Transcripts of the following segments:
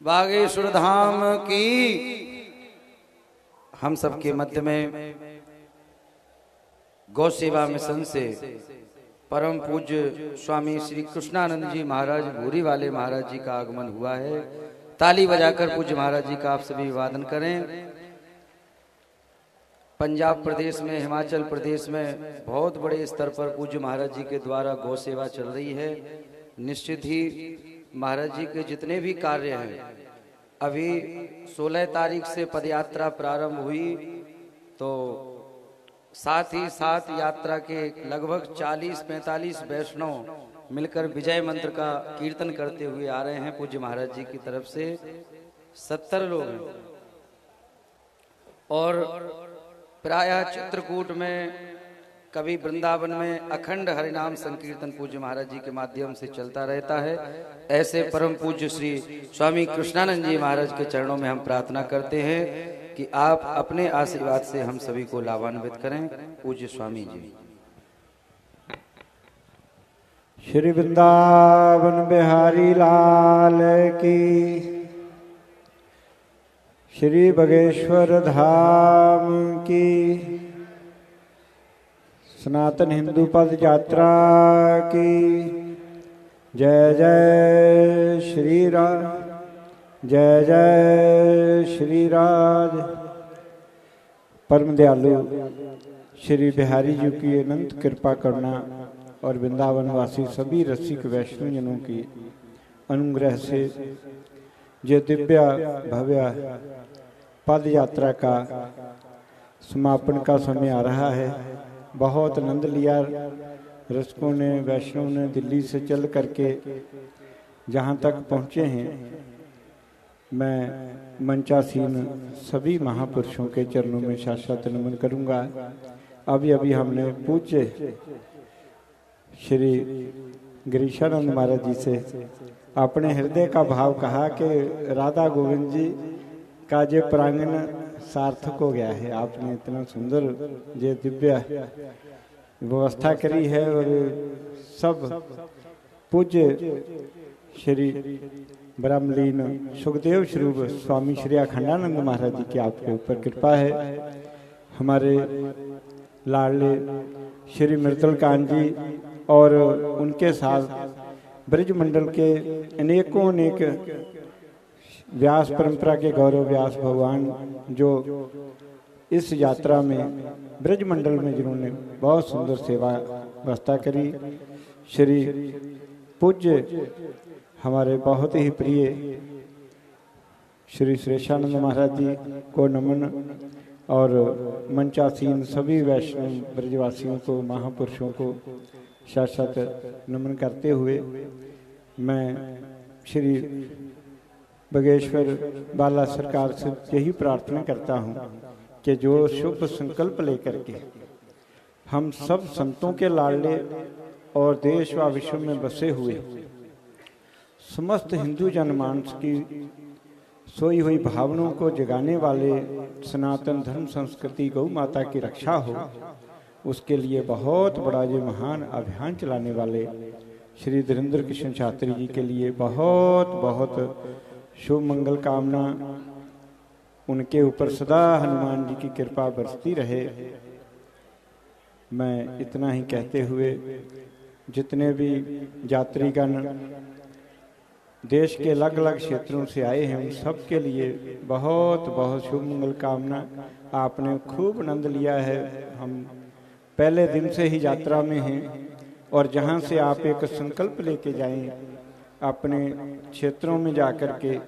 बागेश्वर धाम की। हम सबके मध्य में गौ सेवा मिशन से परम पूज्य स्वामी श्री कृष्णानंद जी महाराज भूरी वाले महाराज जी का आगमन हुआ है। ताली बजाकर पूज्य महाराज जी का आप सभी वादन करें। पंजाब प्रदेश में, हिमाचल प्रदेश में बहुत बड़े स्तर पर पूज्य महाराज जी के द्वारा गौ सेवा चल रही है। निश्चित ही महाराज जी के जितने भी कार्य हैं, अभी 16 तारीख से पदयात्रा प्रारंभ हुई, तो साथ ही साथ यात्रा के लगभग 40-45 वैष्णव मिलकर विजय मंत्र का कीर्तन करते हुए आ रहे हैं। पूज्य महाराज जी की तरफ से 70 लोग हैं और प्रायः चित्रकूट में, कभी वृंदावन में अखंड हरिनाम संकीर्तन पूज्य महाराज जी के माध्यम से चलता रहता है। ऐसे परम पूज्य श्री स्वामी कृष्णानंद जी महाराज के चरणों में हम प्रार्थना करते हैं कि आप अपने आशीर्वाद से हम सभी को लाभान्वित करें। पूज्य स्वामी जी। श्री वृंदावन बिहारी लाल की, श्री बगेश्वर धाम की, सनातन हिंदू पद यात्रा की जय जय श्री राज, जय जय श्री राज। परम दयालु श्री बिहारी जी की अनंत कृपा करना और वृंदावन वासी सभी रसिक वैष्णव जनों की अनुग्रह से जो दिव्य भव्य पद यात्रा का समापन का समय आ रहा है। बहुत आनंद लिया रसिकों ने, वैष्णव ने। दिल्ली से चल करके जहाँ तक पहुँचे हैं, मैं मंचासीन सभी महापुरुषों के चरणों में शाश्वत नमन करूँगा। अभी अभी हमने पूज्य श्री गिरीशानंद महाराज जी से अपने हृदय का भाव कहा कि राधा गोविंद जी का जो प्रांगण सार्थक हो गया है। आपने इतना सुंदर जो दिव्य व्यवस्था करी है और सब पूज्य श्री ब्रह्मलीन सुखदेव स्वरूप स्वामी श्री अखंडानंद महाराज जी की आपके ऊपर कृपा है। हमारे लाडले श्री मृदुल कांत जी और उनके साथ ब्रज मंडल के अनेकों अनेक व्यास परंपरा के गौरव व्यास भगवान जो इस यात्रा में ब्रज मंडल में जिन्होंने बहुत सुंदर सेवा व्यवस्था करी। श्री पूज्य हमारे बहुत ही प्रिय श्री श्रेष्ठानंद महाराज जी को नमन और मंचासीन सभी वैष्णव ब्रजवासियों को, महापुरुषों को शाश्वत नमन करते हुए मैं श्री बगेश्वर बाला सरकार से यही प्रार्थना करता हूँ कि जो शुभ संकल्प लेकर के हम सब संतों के लाडले और देश व विश्व में बसे हुए समस्त हिंदू जनमानस की सोई हुई भावनाओं को जगाने वाले सनातन धर्म संस्कृति गौ माता की रक्षा हो, उसके लिए बहुत बड़ा ये महान अभियान चलाने वाले श्री धीरेन्द्र कृष्ण शास्त्री जी के लिए बहुत बहुत शुभ मंगल कामना। उनके ऊपर सदा हनुमान जी की कृपा बरसती रहे। मैं इतना ही कहते हुए जितने भी यात्रीगण देश के अलग अलग क्षेत्रों से आए हैं, उन सब के लिए बहुत बहुत शुभ मंगल कामना। आपने खूब आनंद लिया है। हम पहले दिन से ही यात्रा में हैं और जहाँ से आप एक संकल्प लेके जाएं, अपने क्षेत्रों में जाकर के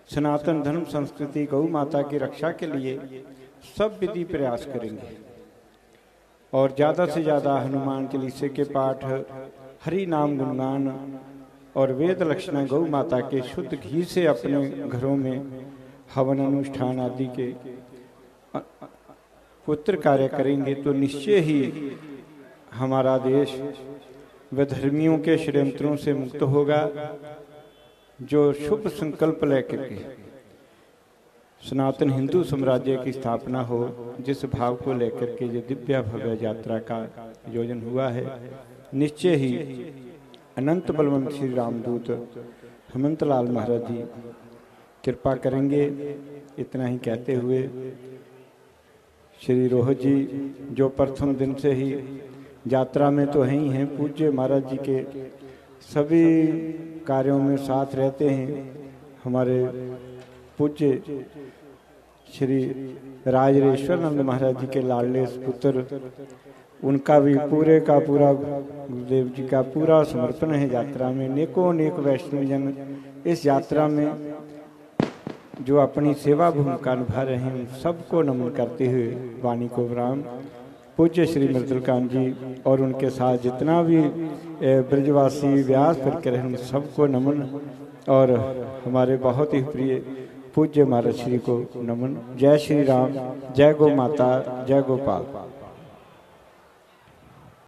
सनातन धर्म संस्कृति गौ माता की रक्षा के लिए सब विधि प्रयास करेंगे और ज़्यादा से ज़्यादा हनुमान चालीसे के पाठ, हरि नाम गुणगान और वेद लक्षणा गौ माता के शुद्ध घी से अपने घरों में हवन अनुष्ठान आदि के पुत्र कार्य करेंगे तो निश्चय ही हमारा देश विधर्मियों के षड्यंत्रों से मुक्त होगा। जो शुभ संकल्प लेकर के सनातन हिंदू साम्राज्य की स्थापना हो, जिस भाव को लेकर के ये दिव्य भव्य यात्रा का आयोजन हुआ है, निश्चय ही अनंत बलवंत श्री रामदूत हेमंत लाल महाराज जी कृपा करेंगे। इतना ही कहते हुए श्री रोहत जी जो प्रथम दिन से ही यात्रा में तो हैं ही हैं, पूज्य महाराज जी के सभी कार्यों में साथ रहते हैं। हमारे पूज्य श्री राजरेश्वरानंद महाराज जी के लाडले पुत्र, उनका भी पूरे का पूरा गुरुदेव जी का पूरा समर्पण है यात्रा में। नेकों नेक वैष्णव जन इस यात्रा में जो अपनी सेवा भूमिका निभा रहे हैं, उन सबको नमन करते हुए वाणी को विराम। पूज्य श्री मृदुलकांत जी और उनके साथ जितना भी ब्रजवासी व्यास परिकर हैं, उन सबको नमन और हमारे बहुत ही प्रिय पूज्य महाराज श्री को नमन। जय श्री राम, जय गौ माता, जय गोपाल।